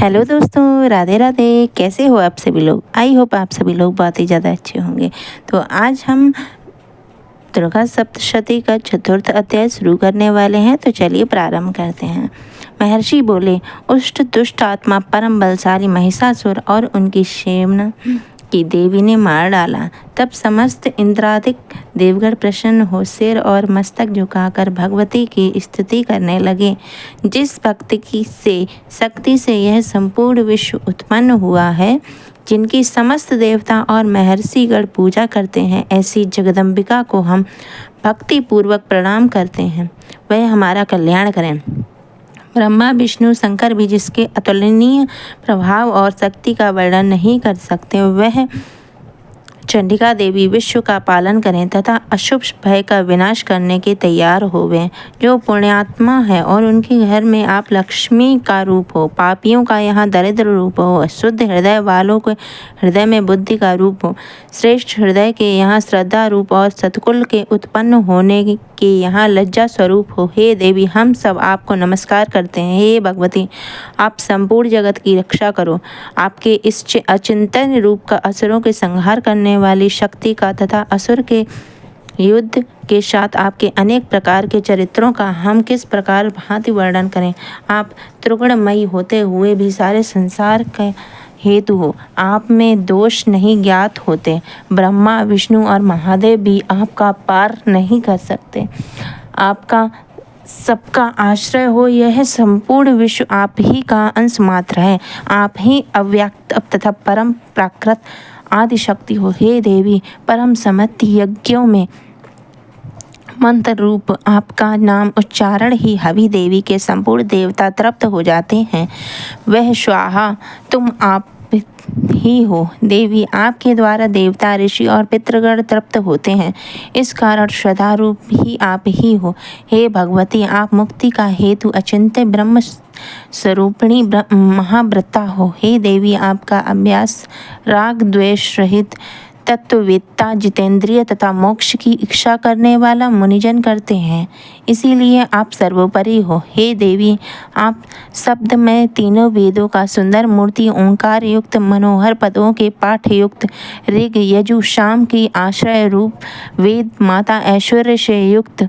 Hello दोस्तों, राधे राधे। कैसे हो आप सभी लोग? आई होप आप सभी लोग बहुत ही ज़्यादा अच्छे होंगे। तो आज हम दुर्गा सप्तशती का चतुर्थ अध्याय शुरू करने वाले हैं। तो चलिए प्रारंभ करते हैं। महर्षि बोले, उष्ट दुष्ट आत्मा परम बलशाली महिषासुर और उनकी सेना की देवी ने मार डाला। तब समस्त इंद्रादिक देवगण प्रसन्न हो सिर और मस्तक झुकाकर भगवती की स्तुति करने लगे। जिस भक्ति की से शक्ति से यह संपूर्ण विश्व उत्पन्न हुआ है, जिनकी समस्त देवता और महर्षिगण पूजा करते हैं, ऐसी जगदम्बिका को हम भक्ति पूर्वक प्रणाम करते हैं। वह हमारा कल्याण करें। ब्रह्मा विष्णु शंकर भी जिसके अतुलनीय प्रभाव और शक्ति का वर्णन नहीं कर सकते, वह चंडिका देवी विश्व का पालन करें तथा अशुभ भय का विनाश करने के तैयार होवें। जो पुण्यात्मा है और उनके घर में आप लक्ष्मी का रूप हो, पापियों का यहाँ दरिद्र रूप हो, शुद्ध हृदय वालों के हृदय में बुद्धि का रूप हो, श्रेष्ठ हृदय के यहाँ श्रद्धा रूप और सत्कुल के उत्पन्न होने के यहाँ लज्जा स्वरूप हो। हे देवी, हम सब आपको नमस्कार करते हैं। हे भगवती, आप संपूर्ण जगत की रक्षा करो। आपके इस अचिंतन रूप का असुरों के संहार करने वाली शक्ति का तथा असुर के युद्ध के साथ आपके अनेक प्रकार के चरित्रों का हम किस प्रकार भांति वर्णन करें। आप त्रिगुणमयी होते हुए भी सारे संसार के हेतु हो। आप में दोष नहीं ज्ञात होते। ब्रह्मा विष्णु और महादेव भी आपका पार नहीं कर सकते। आपका सबका आश्रय हो। यह संपूर्ण विश्व आप ही का अंश मात्र है। आप ही अव्यक्त तथा परम प्राकृत आदि शक्ति हो। हे देवी, परम समर्थ यज्ञों में मंत्र रूप आपका नाम उच्चारण ही हवि देवी के संपूर्ण देवता तृप्त हो जाते हैं। वह स्वाहा तुम आप ही हो। देवी, आपके द्वारा देवता ऋषि और पितृगण तृप्त होते हैं। इस कारण श्रद्धा रूप भी आप ही हो। हे भगवती, आप मुक्ति का हेतु अचिंत्य ब्रह्म स्वरूपिणी महाव्रता हो। हे देवी, आपका अभ्यास राग द्वेष रहित तत्ववेत्ता जितेंद्रिय तथा मोक्ष की इच्छा करने वाला मुनिजन करते हैं, इसीलिए आप सर्वोपरि हो। हे देवी, आप शब्द में तीनों वेदों का सुंदर मूर्ति ओंकार युक्त मनोहर पदों के पाठ युक्त ऋग यजु साम की आश्रय रूप वेद माता ऐश्वर्य से युक्त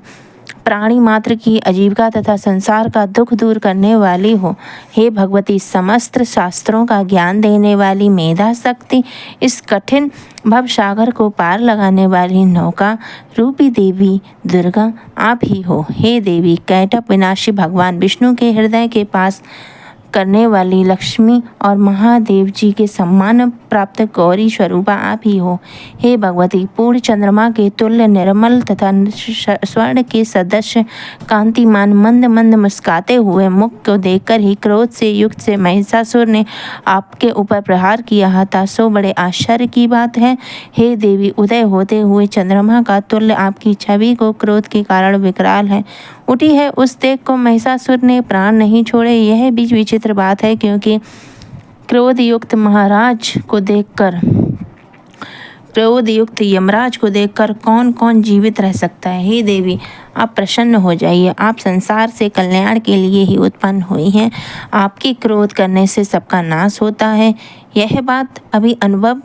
प्राणी मात्र की आजीविका तथा संसार का दुख दूर करने वाली हो। हे भगवती, समस्त शास्त्रों का ज्ञान देने वाली मेधा शक्ति, इस कठिन भव सागर को पार लगाने वाली नौका रूपी देवी दुर्गा आप ही हो। हे देवी, कैटभ विनाशी भगवान विष्णु के हृदय के पास करने वाली लक्ष्मी और महादेव जी के सम्मान प्राप्त गौरी स्वरूपा आप ही हो। हे भगवती, पूर्ण चंद्रमा के तुल्य निर्मल तथा स्वर्ण के सदस्य कांतिमान मंद मंद मुस्काते हुए मुख को देखकर ही क्रोध से युक्त से महिषासुर ने आपके ऊपर प्रहार किया था, सो बड़े आश्चर्य की बात है। हे देवी, उदय होते हुए चंद्रमा का तुल्य आपकी छवि को क्रोध के कारण विकराल है उठी है। उस देख को महिषासुर ने प्राण नहीं छोड़े। यह भी विचित्र बात है, क्योंकि क्रोध युक्त यमराज को देखकर कौन कौन जीवित रह सकता है। हे देवी, आप प्रसन्न हो जाइए। आप संसार से कल्याण के लिए ही उत्पन्न हुई हैं। आपके क्रोध करने से सबका नाश होता है। यह बात अभी अनुभव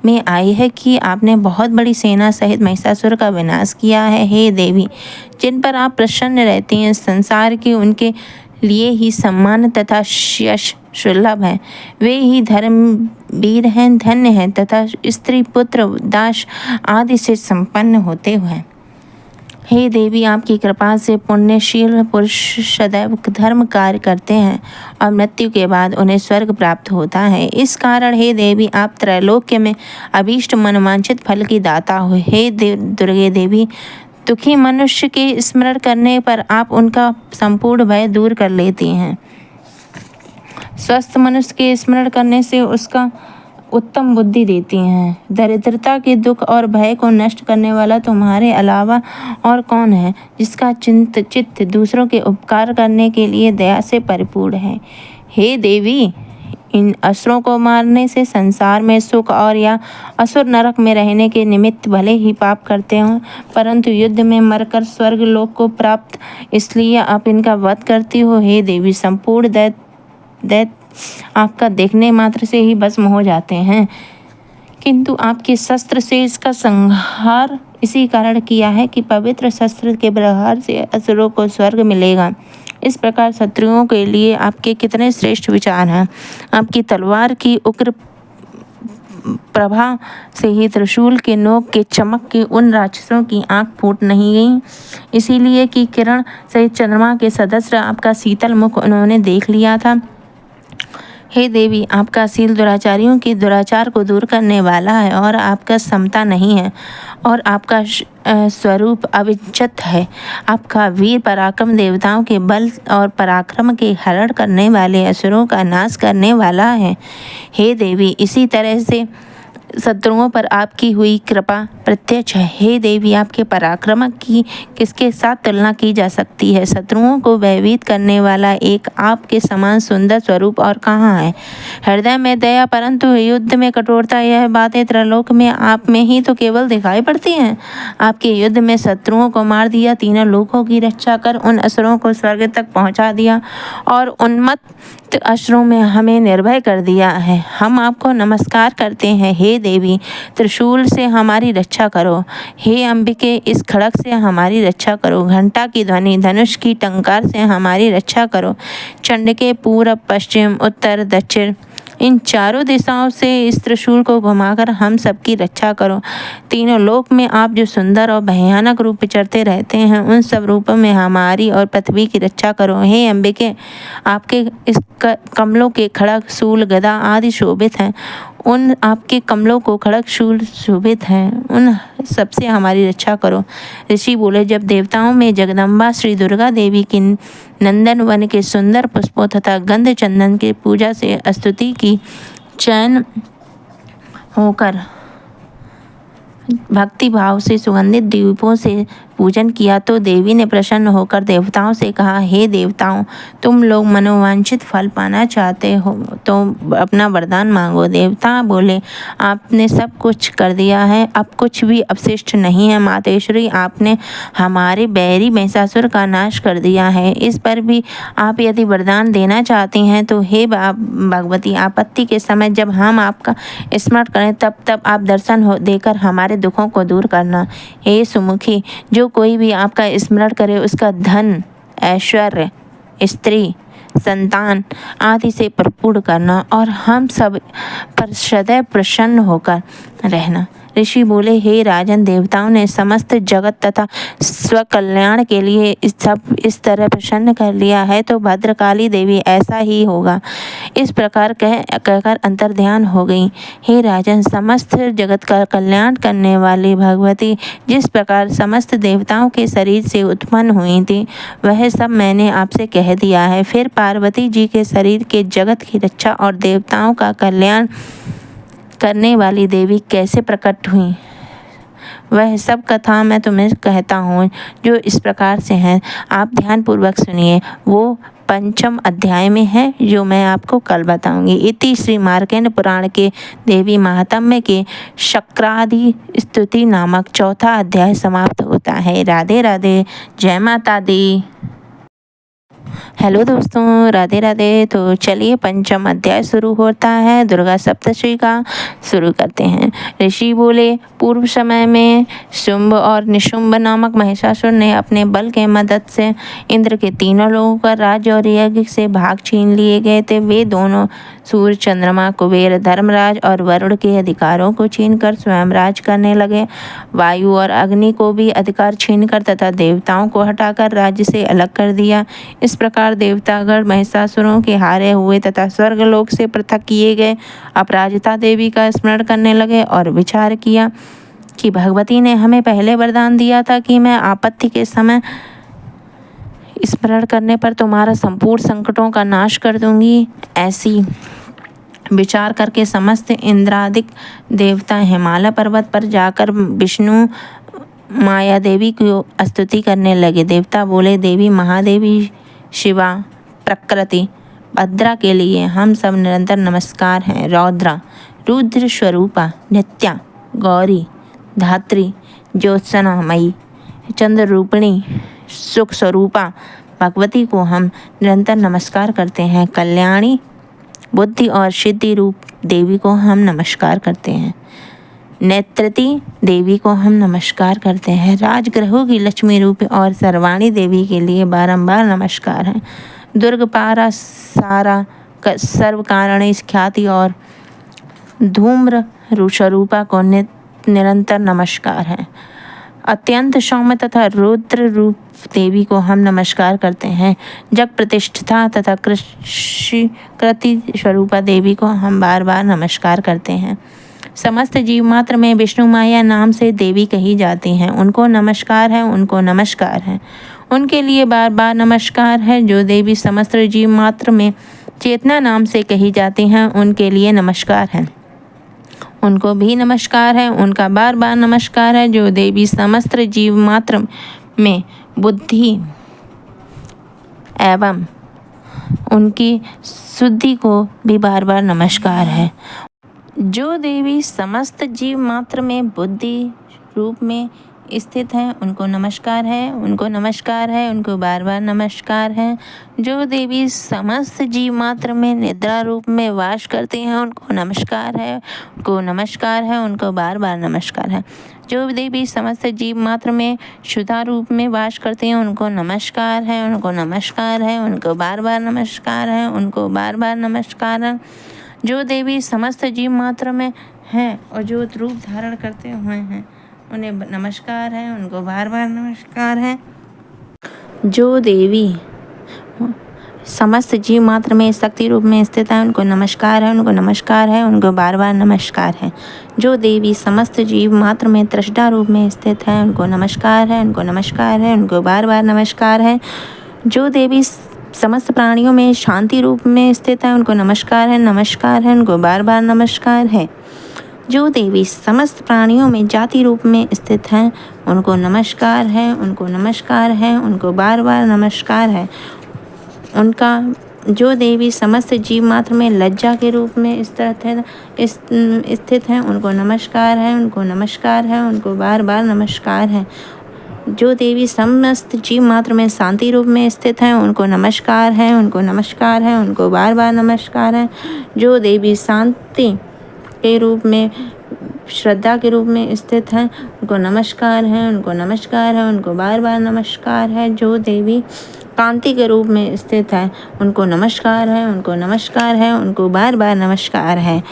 में आई है कि आपने बहुत बड़ी सेना सहित महिषासुर का विनाश किया है। हे देवी, जिन पर आप प्रसन्न रहती हैं, संसार के उनके लिए ही सम्मान तथा यश सुलभ है। वे ही धर्मवीर हैं, धन्य हैं तथा स्त्री पुत्र दास आदि से संपन्न होते हैं। हे देवी, आपकी कृपा से पुण्यशील पुरुष सदैव धर्म कार्य करते हैं और मृत्यु के बाद उन्हें स्वर्ग प्राप्त होता है। इस कारण हे देवी, आप त्रैलोक्य में अभीष्ट मनोवांछित फल की दाता हो। हे दुर्गे देवी, दुखी मनुष्य के स्मरण करने पर आप उनका संपूर्ण भय दूर कर लेती हैं। स्वस्थ मनुष्य के स्मरण करने से उसका उत्तम बुद्धि देती हैं। दरिद्रता के दुख और भय को नष्ट करने वाला तुम्हारे अलावा और कौन है, जिसका चित्त दूसरों के उपकार करने के लिए दया से परिपूर्ण है। हे देवी, इन असुरों को मारने से संसार में सुख और या असुर नरक में रहने के निमित्त भले ही पाप करते हो, परंतु युद्ध में मरकर स्वर्ग लोक को प्राप्त इसलिए आप इनका वध करती हो। हे देवी, संपूर्ण दैत्य आपका देखने मात्र से ही भस्म हो जाते हैं, किंतु आपके शस्त्र से इसका संहार इसी कारण किया है कि पवित्र शस्त्र के प्रहार से असुरों को स्वर्ग मिलेगा। इस प्रकार शत्रुओं के लिए आपके कितने श्रेष्ठ विचार हैं। आपकी तलवार की उग्र प्रभा से ही त्रिशूल के नोक के चमक के उन राक्षसों की आंख फूट नहीं गई, इसीलिए कि किरण सहित चंद्रमा के सदस्य आपका शीतल मुख उन्होंने देख लिया था। हे देवी, आपका शील दुराचारियों के दुराचार को दूर करने वाला है और आपका समता नहीं है और आपका स्वरूप अविचत है। आपका वीर पराक्रम देवताओं के बल और पराक्रम के हरण करने वाले असुरों का नाश करने वाला है। हे देवी, इसी तरह से शत्रुओं पर आपकी हुई कृपा प्रत्यक्ष है। हे देवी, आपके पराक्रम की किसके साथ तुलना की जा सकती है। शत्रुओं को भयभीत करने वाला एक आपके समान सुंदर स्वरूप और कहाँ है। हृदय में दया परंतु युद्ध में कठोरता, यह बातें त्रैलोक में आप में ही तो केवल दिखाई पड़ती हैं। आपके युद्ध में शत्रुओं को मार दिया, तीनों लोकों की रक्षा कर उन असुरों को स्वर्ग तक पहुँचा दिया और उन्मत्त असुरों में हमें निर्भय कर दिया है। हम आपको नमस्कार करते हैं। हे देवी, त्रिशूल से हमारी रक्षा करो। हे अंबिके, इस खड़ग से हमारी रक्षा करो। घंटा की ध्वनि, धनुष की टंकार से हमारी रक्षा करो। चंडिके, पूरब, पश्चिम, उत्तर, दक्षिण, इन चारों दिशाओं से इस त्रिशूल को घुमाकर हम सबकी रक्षा करो। तीनों लोक में आप जो सुंदर और भयानक रूप विचरते रहते हैं, उन सब रूपों में हमारी और पृथ्वी की रक्षा करो। हे अंबिके, आपके इस कमलों के खड़ग, शूल, गदा आदि शोभित हैं। उन आपके कमलों को खड़ग, शूल शोभित हैं, उन सबसे हमारी रक्षा करो। ऋषि बोले, जब देवताओं में जगदम्बा श्री दुर्गा देवी की नंदन वन के सुंदर पुष्पों तथा गंध चंदन की पूजा से स्तुति की, चयन होकर भक्ति भाव से सुगंधित दीपों से पूजन किया, तो देवी ने प्रसन्न होकर देवताओं से कहा, हे देवताओं, तुम लोग मनोवांछित फल पाना चाहते हो तो अपना वरदान मांगो। देवता बोले, आपने सब कुछ कर दिया है, अब कुछ भी अवशिष्ट नहीं है। मातेश्वरी, आपने हमारे बैरी महिषासुर का नाश कर दिया है। इस पर भी आप यदि वरदान देना चाहती हैं तो हे भगवती, आपत्ति के समय जब हम आपका स्मरण करें तब आप दर्शन देकर हमारे दुखों को दूर करना। हे सुमुखी, जो कोई भी आपका स्मरण करे उसका धन, ऐश्वर्य, स्त्री, संतान आदि से भरपूर करना और हम सब पर सदैव प्रसन्न होकर रहना। ऋषि बोले, हे राजन, देवताओं ने समस्त जगत तथा स्वकल्याण के लिए इस तरह प्रसन्न कर लिया है तो भद्रकाली देवी ऐसा ही होगा। इस प्रकार कहकर अंतर्ध्यान हो गई। हे राजन, समस्त जगत का कल्याण करने वाली भगवती जिस प्रकार समस्त देवताओं के शरीर से उत्पन्न हुई थी, वह सब मैंने आपसे कह दिया है। फिर पार्वती जी के शरीर के जगत की रक्षा और देवताओं का कल्याण करने वाली देवी कैसे प्रकट हुई, वह सब कथा मैं तुम्हें कहता हूँ, जो इस प्रकार से हैं। आप ध्यानपूर्वक सुनिए। वो पंचम अध्याय में है, जो मैं आपको कल बताऊंगी। इति श्री मार्कंड पुराण के देवी महात्म्य के शक्रादि स्तुति नामक चौथा अध्याय समाप्त होता है। राधे राधे, जय माता दी। हेलो दोस्तों, राधे राधे। तो चलिए पंचम अध्याय शुरू होता है, दुर्गा सप्तशती का शुरू करते हैं। ऋषि बोले, पूर्व समय में शुंभ और निशुंभ नामक महिषासुर ने अपने बल के मदद से इंद्र के तीनों लोगों का राज्य और यज्ञ से भाग छीन लिए गए थे। वे दोनों सूर्य, चंद्रमा, कुबेर, धर्मराज और वरुण के अधिकारों को छीनकर स्वयं राज करने लगे। वायु और अग्नि को भी अधिकार छीनकर तथा देवताओं को हटाकर राज्य से अलग कर दिया। इस प्रकार देवतागण महिषासुरों के हारे हुए तथा स्वर्गलोक से पृथक किए गए अपराजिता देवी का स्मरण करने लगे और विचार किया कि भगवती ने हमें पहले वरदान दिया था कि मैं आपत्ति के समय स्मरण करने पर तुम्हारा संपूर्ण संकटों का नाश कर दूंगी। ऐसी विचार करके समस्त इंद्रादिक देवता हिमालय पर्वत पर जाकर विष्णु माया देवी की स्तुति करने लगे। देवता बोले, देवी महादेवी, शिवा, प्रकृति, भद्रा के लिए हम सब निरंतर नमस्कार हैं। रौद्रा, रुद्र स्वरूपा, नित्या, गौरी, धात्री, ज्योत्सनामयी, चंद्र रूपिणी, सुख स्वरूपा भगवती को हम निरंतर नमस्कार करते हैं। कल्याणी, बुद्धि और सिद्धि रूप देवी को हम नमस्कार करते हैं। नेत्रवती देवी को हम नमस्कार करते हैं। राजगृहों की लक्ष्मी रूप और सर्वाणी देवी के लिए बारंबार नमस्कार है। दुर्गपारा सारा सर्व कारणें ख्याति और धूम्र स्वरूपा को निरंतर नमस्कार है। अत्यंत सौम्य तथा रुद्र रूप देवी को हम नमस्कार करते हैं। जग प्रतिष्ठा तथा कृति स्वरूपा देवी को हम बार बार नमस्कार करते हैं। समस्त जीव मात्र में विष्णु माया नाम से देवी कही जाती हैं। उनको नमस्कार है, उनको नमस्कार है, उनके लिए बार बार नमस्कार है। जो देवी समस्त जीव मात्र में चेतना नाम से कही जाती हैं, उनके लिए नमस्कार है, उनको भी नमस्कार है, उनका बार बार नमस्कार है। जो देवी समस्त जीव मात्र में बुद्धि एवं उनकी शुद्धि को भी बार बार नमस्कार है। जो देवी समस्त जीव मात्र में बुद्धि रूप में स्थित हैं, उनको नमस्कार है, उनको नमस्कार है, उनको बार बार नमस्कार है। जो देवी समस्त जीव मात्र में निद्रा रूप में वास करती हैं, उनको नमस्कार है, उनको नमस्कार है, उनको बार बार नमस्कार है। जो देवी समस्त जीव मात्र में शुद्धा रूप में वास करती हैं, उनको नमस्कार है, उनको नमस्कार है, उनको बार बार नमस्कार है, उनको बार बार नमस्कार है। जो देवी समस्त जीव मात्र में हैं और जो रूप धारण करते हुए हैं, उन्हें नमस्कार है, उनको बार बार नमस्कार है। जो देवी समस्त जीव मात्र में शक्ति रूप में स्थित है, उनको नमस्कार है, उनको नमस्कार है, उनको बार बार नमस्कार है। जो देवी समस्त जीव मात्र में त्रष्टा रूप में स्थित है, उनको नमस्कार है, उनको नमस्कार है, उनको बार बार नमस्कार है। जो देवी समस्त प्राणियों में शांति रूप में स्थित है, उनको नमस्कार है, नमस्कार है, उनको बार बार नमस्कार है। जो देवी समस्त प्राणियों में जाति रूप में स्थित हैं, उनको नमस्कार है, उनको नमस्कार है, उनको बार बार नमस्कार है। उनका जो देवी समस्त जीव मात्र में लज्जा के रूप में स्थित है, उनको नमस्कार है, उनको नमस्कार है, उनको बार बार नमस्कार है। जो देवी समस्त जीव मात्र में शांति रूप में स्थित हैं, उनको नमस्कार है, उनको नमस्कार है, उनको बार बार नमस्कार है। जो देवी शांति के रूप में श्रद्धा के रूप में स्थित हैं, उनको नमस्कार है, उनको नमस्कार है, उनको बार बार नमस्कार है। जो देवी कांति के रूप में स्थित है, उनको नमस्कार है, उनको नमस्कार है, उनको बार बार नमस्कार है।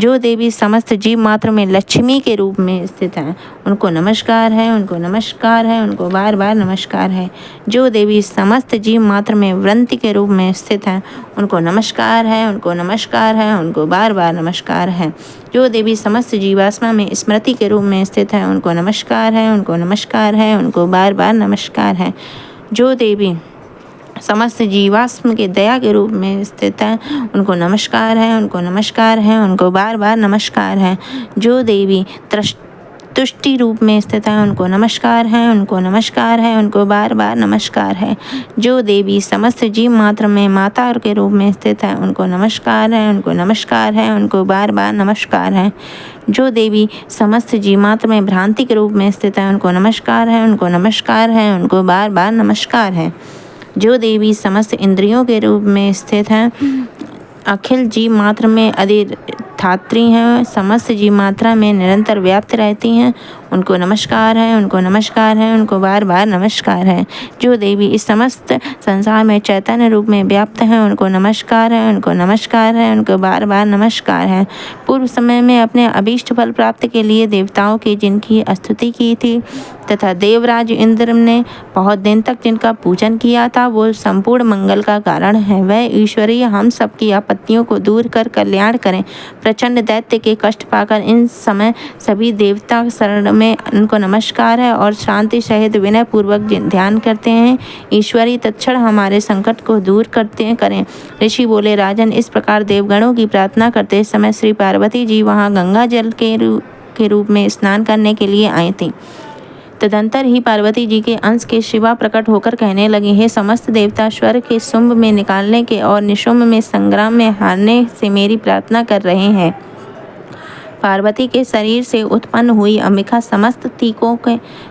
जो देवी समस्त जीव मात्र में लक्ष्मी के रूप में स्थित हैं, उनको नमस्कार है, उनको नमस्कार है, उनको बार बार नमस्कार है। जो देवी समस्त जीव मात्र में वृंति के रूप में स्थित हैं, उनको नमस्कार है, उनको नमस्कार है, उनको बार बार नमस्कार है। जो देवी समस्त जीवात्मा में स्मृति के रूप में स्थित है, उनको नमस्कार है, उनको नमस्कार है, उनको बार बार नमस्कार है। जो देवी समस्त जीवात्म के दया के रूप में स्थित है, उनको नमस्कार है, उनको नमस्कार है, उनको बार बार नमस्कार है। जो देवी तुष्टि रूप में स्थित है, उनको नमस्कार है, उनको नमस्कार है, उनको बार बार नमस्कार है। जो देवी समस्त जीव मात्र में माता के रूप में स्थित है, उनको नमस्कार है, उनको नमस्कार है, उनको बार बार नमस्कार है। जो देवी समस्त जीव मात्र में भ्रांति के रूप में स्थित है, उनको नमस्कार है, उनको नमस्कार है, उनको बार बार नमस्कार है। जो देवी समस्त इंद्रियों के रूप में स्थित हैं, अखिल जीव मात्र में अधिष्ठात्री हैं, समस्त जीव मात्रा में निरंतर व्याप्त रहती हैं, उनको नमस्कार है, उनको नमस्कार है, उनको बार बार नमस्कार है। जो देवी इस समस्त संसार में चैतन्य रूप में व्याप्त हैं, उनको नमस्कार है, उनको नमस्कार है, उनको बार बार नमस्कार है। पूर्व समय में अपने अभीष्ट फल प्राप्ति के लिए देवताओं की जिनकी स्तुति की थी तथा देवराज इंद्र ने बहुत दिन तक जिनका पूजन किया था, वो संपूर्ण मंगल का कारण है। वह ईश्वरीय हम सबकी आपत्तियों को दूर कर कल्याण करें। प्रचंड दैत्य के कष्ट पाकर इन समय सभी देवता शरण में उनको नमस्कार है और शांति सहित विनय पूर्वक ध्यान करते हैं। ईश्वरी तत्क्षण हमारे संकट को दूर करें। ऋषि बोले, राजन, इस प्रकार देवगणों की प्रार्थना करते समय श्री पार्वती जी वहाँ गंगा जल के रूप में स्नान करने के लिए आई थीं। तदंतर ही पार्वती जी के अंश के शिवा प्रकट होकर कहने लगे, हे समस्त देवता, स्वर्ग के शुंभ में निकालने के और निशुंभ में संग्राम में हारने से मेरी प्रार्थना कर रहे हैं। पार्वती के शरीर से उत्पन्न हुई अंबिका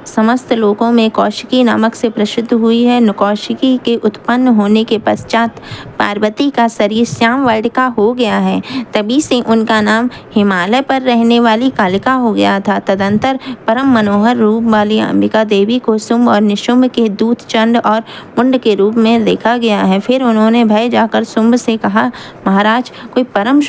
समस्त लोकों में कौशिकी नामक से प्रसिद्ध हुई है। कौशिकी के उत्पन्न होने के पश्चात पार्वती का शरीर श्यामवर्णिका हो गया है, तभी से उनका नाम हिमालय पर रहने वाली कालिका हो गया था। तदंतर परम मनोहर रूप वाली अंबिका देवी को शुंभ और निशुंभ के दूत चंड और मुंड के रूप में देखा गया है। फिर उन्होंने भय जाकर शुंभ से कहा, महाराज, कोई परम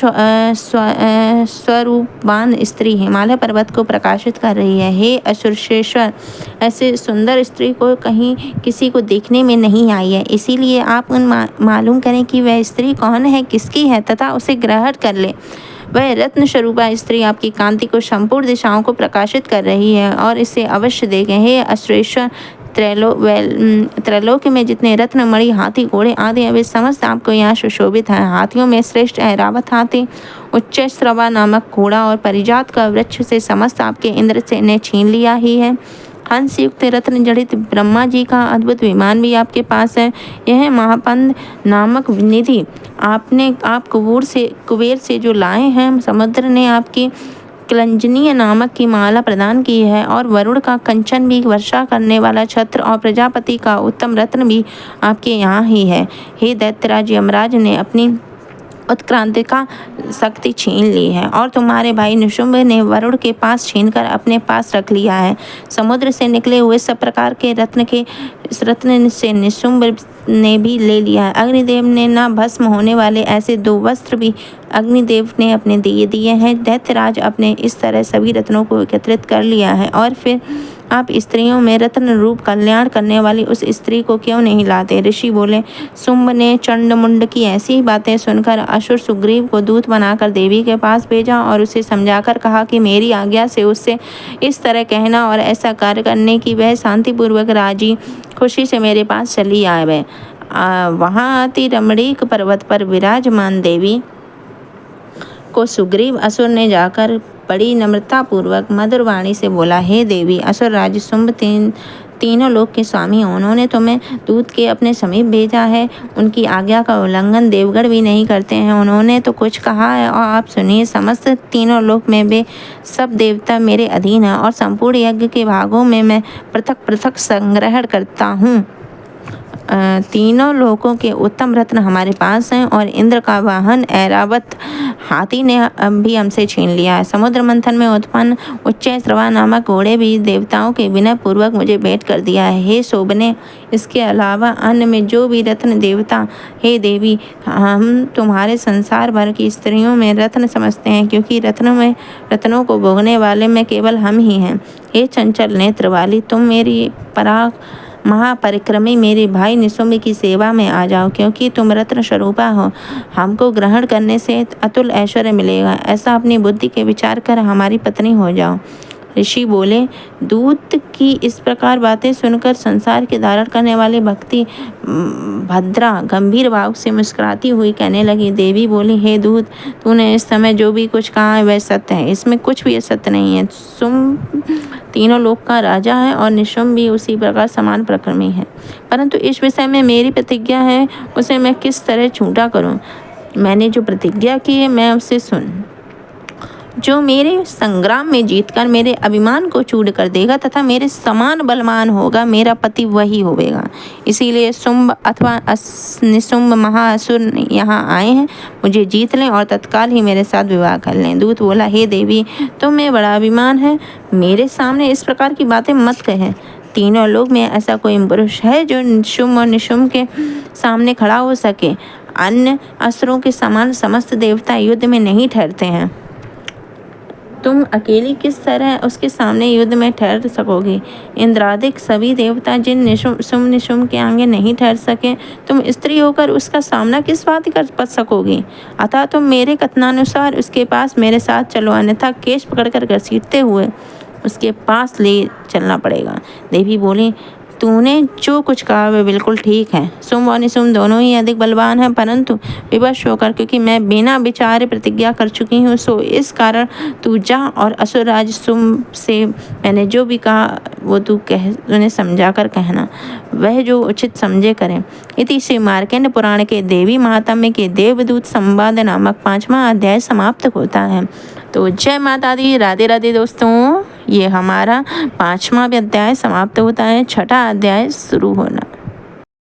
स्वरूपवान स्त्री हिमालय पर्वत को प्रकाशित कर रही है। हे असुरेश्वर, ऐसे सुंदर स्त्री को कहीं किसी को देखने में नहीं आई है, इसीलिए आप मालूम करें कि वह स्त्री कौन है, किसकी है, तथा उसे ग्रहण कर ले। वह रत्न स्वरूपा स्त्री आपकी कांति को संपूर्ण दिशाओं को प्रकाशित कर रही है और इसे अवश्य देखें। हे असुरेश्वर, त्रैलोक्य में जितने रत्न, मणि, हाथी, घोड़े आदि हैं, वे समस्त आपको यहाँ सुशोभित हैं। हाथियों में श्रेष्ठ ऐरावत हाथी, उच्चश्रवा नामक घोड़ा और परिजात का वृक्ष से समस्त आपके इंद्र से ने छीन लिया ही है। हंस युक्त रत्न जड़ित ब्रह्मा जी का अद्भुत विमान भी आपके पास है। यह महापंद नामक निधि आप कुबेर से जो लाए हैं। समुद्र ने आपकी क्लंजनीय नामक की माला प्रदान की है और वरुण का कंचन भी वर्षा करने वाला छत्र और प्रजापति का उत्तम रत्न भी आपके यहाँ ही है। हे दैत्यराज, यमराज ने अपनी उत्क्रांतिका शक्ति छीन ली है और तुम्हारे भाई निशुंभ ने वरुण के पास छीनकर अपने पास रख लिया है। समुद्र से निकले हुए सब प्रकार के रत्न से निशुंभ ने भी ले लिया है। अग्निदेव ने न भस्म होने वाले ऐसे 2 वस्त्र भी अग्निदेव ने अपने दिए हैं। दैत्यराज, अपने इस तरह सभी रत्नों को एकत्रित कर लिया है और फिर आप स्त्रियों में रत्न रूप कल्याण करने वाली उस स्त्री को क्यों नहीं लाते? ऋषि बोले, शुंभ ने चंड मुंड की ऐसी बातें सुनकर असुर सुग्रीव को दूत बनाकर देवी के पास भेजा और उसे समझाकर कहा कि मेरी आज्ञा से उससे इस तरह कहना और ऐसा कार्य करने की वह शांतिपूर्वक राजी खुशी से मेरे पास चली आए। वहाँ अति रमणीक पर्वत पर विराजमान देवी को सुग्रीव असुर ने जाकर बड़ी नम्रतापूर्वक मधुर वाणी से बोला, हे देवी, असुर राज शुंभ तीनों लोक के स्वामी, उन्होंने तुम्हें दूत के अपने समीप भेजा है। उनकी आज्ञा का उल्लंघन देवगण भी नहीं करते हैं। उन्होंने तो कुछ कहा है और आप सुनिए। समस्त तीनों लोक में वे सब देवता मेरे अधीन हैं और संपूर्ण यज्ञ के भागों में मैं पृथक पृथक संग्रहण करता हूँ। तीनों लोकों के उत्तम रत्न हमारे पास हैं और इंद्र का वाहन ऐरावत हाथी ने भी हमसे छीन लिया है। समुद्र मंथन में उत्पन्न उच्चश्रवा नामक घोड़े भी देवताओं के विनय पूर्वक मुझे भेंट कर दिया है। हे शोभने, इसके अलावा अन्य में जो भी रत्न देवता, हे देवी, हम तुम्हारे संसार भर की स्त्रियों में रत्न समझते हैं, क्योंकि रत्नों को भोगने वाले में केवल हम ही हैं। हे चंचल नेत्र वाली, तुम मेरी महापरिक्रमी मेरे भाई निशुंभ की सेवा में आ जाओ, क्योंकि तुम रत्न स्वरूपा हो। हमको ग्रहण करने से अतुल ऐश्वर्य मिलेगा। ऐसा अपनी बुद्धि के विचार कर हमारी पत्नी हो जाओ। ऋषि बोले, दूत की इस प्रकार बातें सुनकर संसार के धारण करने वाली भक्ति भद्रा गंभीर भाव से मुस्कुराती हुई कहने लगी। देवी बोली, हे दूत, तूने इस समय जो भी कुछ कहा है वह सत्य है, इसमें कुछ भी असत्य नहीं है। शुंभ तीनों लोक का राजा है और निशुंभ भी उसी प्रकार समान पराक्रमी है, परंतु इस विषय में मेरी प्रतिज्ञा है, उसे मैं किस तरह झूठा करूं? मैंने जो प्रतिज्ञा की है मैं उसे सुन। जो मेरे संग्राम में जीतकर मेरे अभिमान को चूर कर देगा तथा मेरे समान बलवान होगा, मेरा पति वही होगा। इसीलिए शुंभ अथवा निशुंभ महाअसुर यहाँ आए हैं, मुझे जीत लें और तत्काल ही मेरे साथ विवाह कर लें। दूत बोला, हे देवी, तुम में बड़ा अभिमान है, मेरे सामने इस प्रकार की बातें मत कहें। तीनों लोग में ऐसा कोई पुरुष है जो शुंभ और निशुंभ के सामने खड़ा हो सके? अन्य असुरों के समान समस्त देवता युद्ध में नहीं ठहरते हैं, तुम अकेली किस तरह उसके सामने युद्ध में ठहर सकोगी? इंद्रादिक सभी देवता जिन शुंभ निशुंभ के आगे नहीं ठहर सके, तुम स्त्री होकर उसका सामना किस बात कर सकोगी? अतः तुम मेरे कथनानुसार उसके पास मेरे साथ चलो, अन्यथा केश पकड़कर घसीटते हुए उसके पास ले चलना पड़ेगा। देवी बोली, तूने जो कुछ कहा वह बिल्कुल ठीक है। शुंभ और निशुंभ दोनों ही अधिक बलवान हैं, परंतु विवश होकर, क्योंकि मैं बिना विचारे प्रतिज्ञा कर चुकी हूँ, सो इस कारण तू जा और असुरराज शुंभ से मैंने जो भी कहा वो तू उन्हें समझा कर कहना, वह जो उचित समझे करें। इति श्री मार्कंड पुराण के देवी महात्म्य के देवदूत संवाद नामक 5वां अध्याय समाप्त होता है। तो जय माता दी, राधे राधे दोस्तों। ये हमारा 5वां अध्याय समाप्त होता है, 6ठा अध्याय शुरू होना।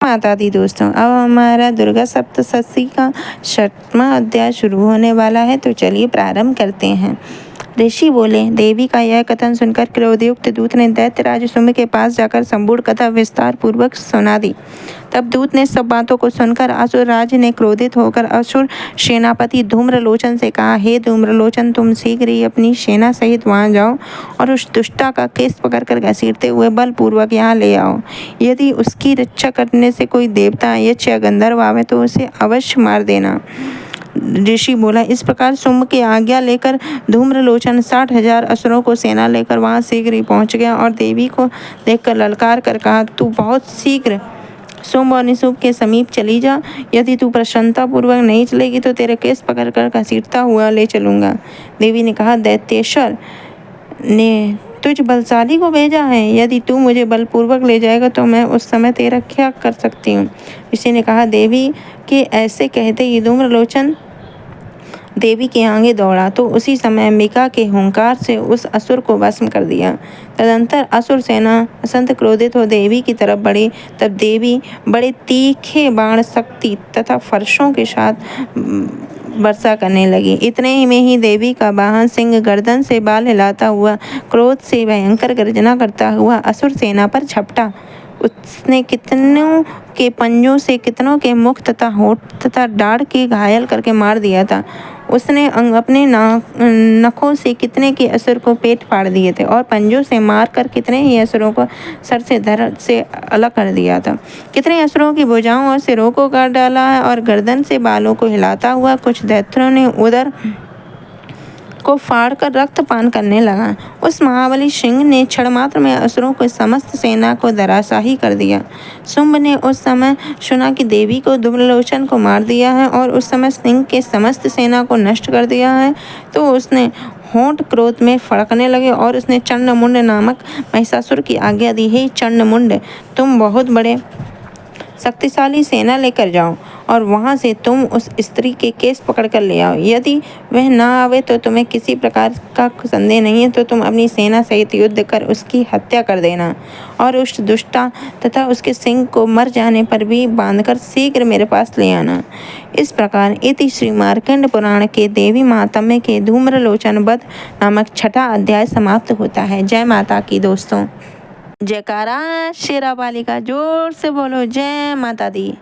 माता दी दोस्तों, अब हमारा दुर्गा सप्तशती का 6वां अध्याय शुरू होने वाला है। तो चलिए प्रारंभ करते हैं। ऋषि बोले, देवी का यह कथन सुनकर क्रोधयुक्त दूत ने दैत्यराज शुंभ के पास जाकर संपूर्ण कथा विस्तार पूर्वक सुना दी। तब दूत ने सब बातों को सुनकर असुरराज ने क्रोधित होकर असुर सेनापति धूम्रलोचन से कहा, हे धूम्रलोचन, तुम शीघ्र ही अपनी सेना सहित वहां जाओ और उस दुष्टा का केस पकड़कर घसीटते हुए बलपूर्वक यहाँ ले आओ। यदि उसकी रक्षा करने से कोई देवता, यक्ष या गंधर्व आवे तो उसे अवश्य मार देना। ऋषि बोला, इस प्रकार शुंभ की आज्ञा लेकर धूम्रलोचन 60,000 असुरों को सेना लेकर वहां शीघ्र ही पहुंच गया और देवी को देखकर ललकार कर कहा, तू बहुत शीघ्र शुंभ और निशुंभ के समीप चली जा। यदि तू प्रसन्नतापूर्वक नहीं चलेगी तो तेरे केस पकड़कर घसीटता हुआ ले चलूंगा। देवी ने कहा, दैत्येश्वर ने तुझ बलशाली को भेजा है। यदि तू मुझे बलपूर्वक ले जाएगा तो मैं उस समय तेरा क्या कर सकती हूँ। ऋषि ने कहा, देवी के ऐसे कहते ही धूम्रलोचन देवी के आगे दौड़ा तो उसी समय अंबिका के हुंकार से उस असुर को भस्म कर दिया। तदंतर असुर सेना असंत क्रोधित हो देवी की तरफ बढ़ी। तब देवी बड़े तीखे बाण, शक्ति तथा फर्शों के साथ वर्षा करने लगी। इतने ही में ही देवी का वाहन सिंह गर्दन से बाल हिलाता हुआ, क्रोध से भयंकर गर्जना करता हुआ असुर सेना पर झपटा। उसने कितनों के पंजों से कितनों के मुख तथा होठ तथा दाढ़ के घायल करके मार दिया था। उसने अपने नखों से कितने के असुर को पेट फाड़ दिए थे और पंजों से मारकर कितने ही असुरों को सर से धड़ से अलग कर दिया था। कितने असुरों की भुजाओं और सिरों को काट डाला है और गर्दन से बालों को हिलाता हुआ कुछ दैत्यों ने उदर को फाड़कर रक्तपान करने लगा। उस महाबली सिंह ने क्षण मात्र में असुरों को समस्त सेना को धराशाही कर दिया। शुंभ ने उस समय सुना कि देवी को धूम्रलोचन को मार दिया है और उस समय सिंह के समस्त सेना को नष्ट कर दिया है, तो उसने होंठ क्रोध में फड़कने लगे और उसने चंडमुंड नामक महिषासुर की आज्ञा दी, हे चंडमुंड, तुम बहुत बड़े शक्तिशाली सेना लेकर जाओ और वहां से तुम उस स्त्री के केस पकड़कर ले आओ। यदि वह ना आवे तो तुम्हें किसी प्रकार का संदेह नहीं है तो तुम अपनी सेना सहित युद्ध कर उसकी हत्या कर देना और उस दुष्टा तथा उसके सिंह को मर जाने पर भी बांधकर शीघ्र मेरे पास ले आना। इस प्रकार इति श्री मार्कंड पुराण के देवी महात्म्य के धूम्रलोचन वध नामक 6ठा अध्याय समाप्त होता है। जय माता की दोस्तों। जयकारा शेरा वाली का, जोर से बोलो जय माता दी।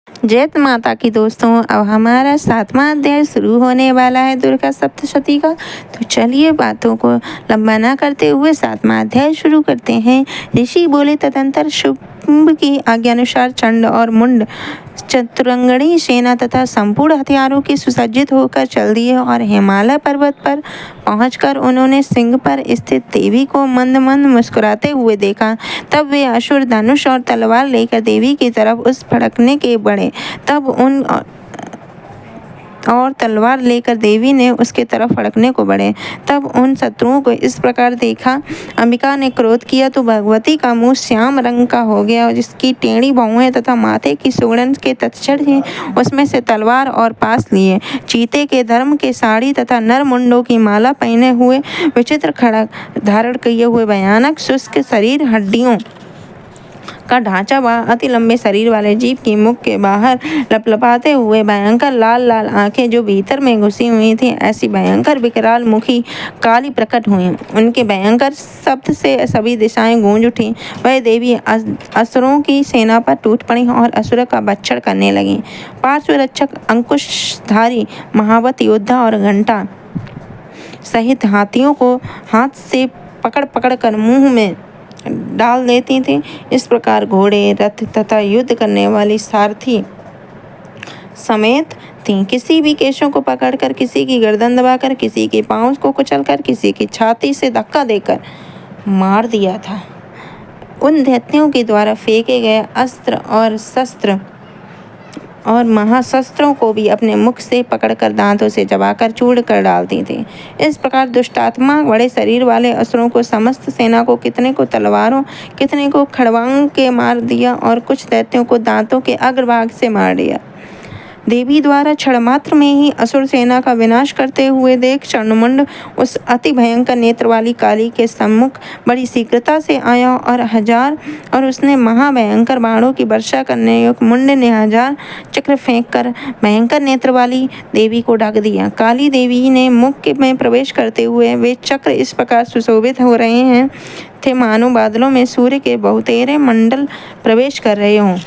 जय माता की दोस्तों, अब हमारा 7वां अध्याय शुरू होने वाला है दुर्गा सप्तशती का। तो चलिए बातों को लंबा ना करते हुए 7वां अध्याय शुरू करते हैं। ऋषि बोले, तदंतर शुंभ की आज्ञानुसार चंड और मुंड चतुरंगणी सेना तथा संपूर्ण हथियारों के सुसज्जित होकर चल दिए और हिमालय पर्वत पर पहुंचकर उन्होंने सिंह पर स्थित देवी को मंद मंद मुस्कुराते हुए देखा। तब वे असुर धनुष और तलवार लेकर देवी की तरफ उस भड़कने के बढ़े। तलवार लेकर देवी ने उसके तरफ फड़कने को बढ़े। तब उन शत्रुओं को इस प्रकार देखा। अंबिका ने क्रोध किया तो भगवती का मुंह श्याम रंग का हो गया और जिसकी टेढ़ी भौहें तथा माथे की सुगड़न के तत्क्षण ही उसमें से तलवार और पास लिए चीते के धर्म के साड़ी तथा नर मुंडों की माला पहने हुए विचित्र खड़ग धारण किए हुए भयानक शुष्क शरीर, हड्डियों का ढांचा व अति लंबे शरीर वाले जीव की मुख के बाहर लपलपाते हुए भयंकर लाल लाल आंखें जो भीतर में घुसी हुई थी, ऐसी भयंकर विकराल मुखी काली प्रकट हुई। उनके भयंकर शब्द से सभी दिशाएं गूंज उठी। वह देवी असुरों की सेना पर टूट पड़ी और असुर का भक्षण करने लगी। पार्श्व रक्षक अंकुशधारी महावत योद्धा और घंटा सहित हाथियों को हाथ से पकड़ पकड़ कर मुंह में डाल देती थी। इस प्रकार घोड़े, रथ तथा युद्ध करने वाली सारथी समेत थीं। किसी भी केशों को पकड़कर, किसी की गर्दन दबाकर, किसी के पांव को कुचलकर, किसी की छाती से धक्का देकर मार दिया था। उन दैत्यों के द्वारा फेंके गए अस्त्र और शस्त्र और महाशस्त्रों को भी अपने मुख से पकड़कर दांतों से चबाकर चूर कर डालती थी। इस प्रकार दुष्टात्मा बड़े शरीर वाले असुरों को, समस्त सेना को, कितने को तलवारों, कितने को खड़वांग के मार दिया और कुछ दैत्यों को दांतों के अग्रभाग से मार दिया। देवी द्वारा क्षण मात्र में ही असुर सेना का विनाश करते हुए देख चंडमुंड उस अति भयंकर नेत्र वाली काली के सम्मुख बड़ी शीघ्रता से आया और उसने महाभयंकर बाणों की वर्षा करने योग्य मुंड ने 1000 चक्र फेंककर भयंकर नेत्र वाली देवी को ढक दिया। काली देवी ने मुख में प्रवेश करते हुए वे चक्र इस प्रकार सुशोभित हो रहे हैं थे मानो बादलों में सूर्य के बहुतेरे मंडल प्रवेश कर रहे हों।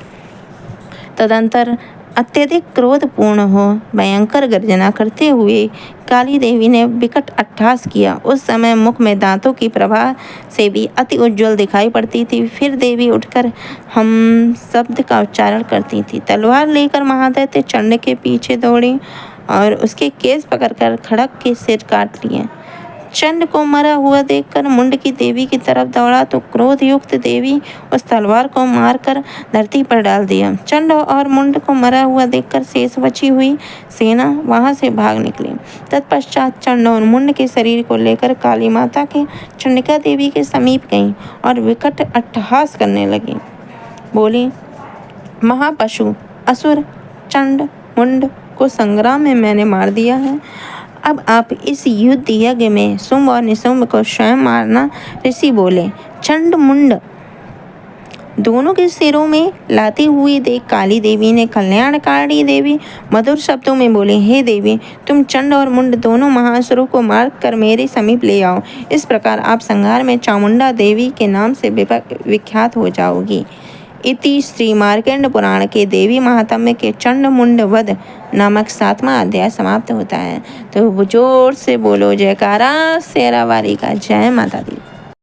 तदंतर अत्यधिक क्रोधपूर्ण हो भयंकर गर्जना करते हुए काली देवी ने विकट अट्टहास किया। उस समय मुख में दांतों की प्रभा से भी अति उज्ज्वल दिखाई पड़ती थी। फिर देवी उठकर हम शब्द का उच्चारण करती थी। तलवार लेकर महादैत्य चंड के पीछे दौड़ी और उसके केस पकड़कर खड़ग के सिर काट लिए। चंड को मरा हुआ देखकर मुंड की देवी की तरफ दौड़ा तो क्रोध युक्त देवी उस तलवार को मारकर धरती पर डाल दिया। चंड और मुंड को मरा हुआ देखकर शेष बची हुई सेना वहां से भाग निकली। तत्पश्चात चंड और मुंड के शरीर को लेकर काली माता के चंडिका देवी के समीप गई और विकट अट्टहास करने लगी। बोली, महापशु असुर चंड मुंड को संग्राम में मैंने मार दिया है। अब आप इस युद्ध यज्ञ में शुंभ और निशुंभ को स्वयं मारना। ऋषि बोले। चंड मुंड दोनों के सिरों में लाती हुई देख काली देवी ने कल्याणकारी देवी मधुर शब्दों में बोले, हे देवी, तुम चंड और मुंड दोनों महासुरों को मार कर मेरे समीप ले आओ। इस प्रकार आप संहार में चामुंडा देवी के नाम से विख्यात हो जाओगी। इति श्री मार्कंड पुराण के देवी महात्म्य के चंड मुंड वध नामक 7वां अध्याय समाप्त होता है। तो जोर से बोलो जयकारा शेरावाली का। जय माता दी।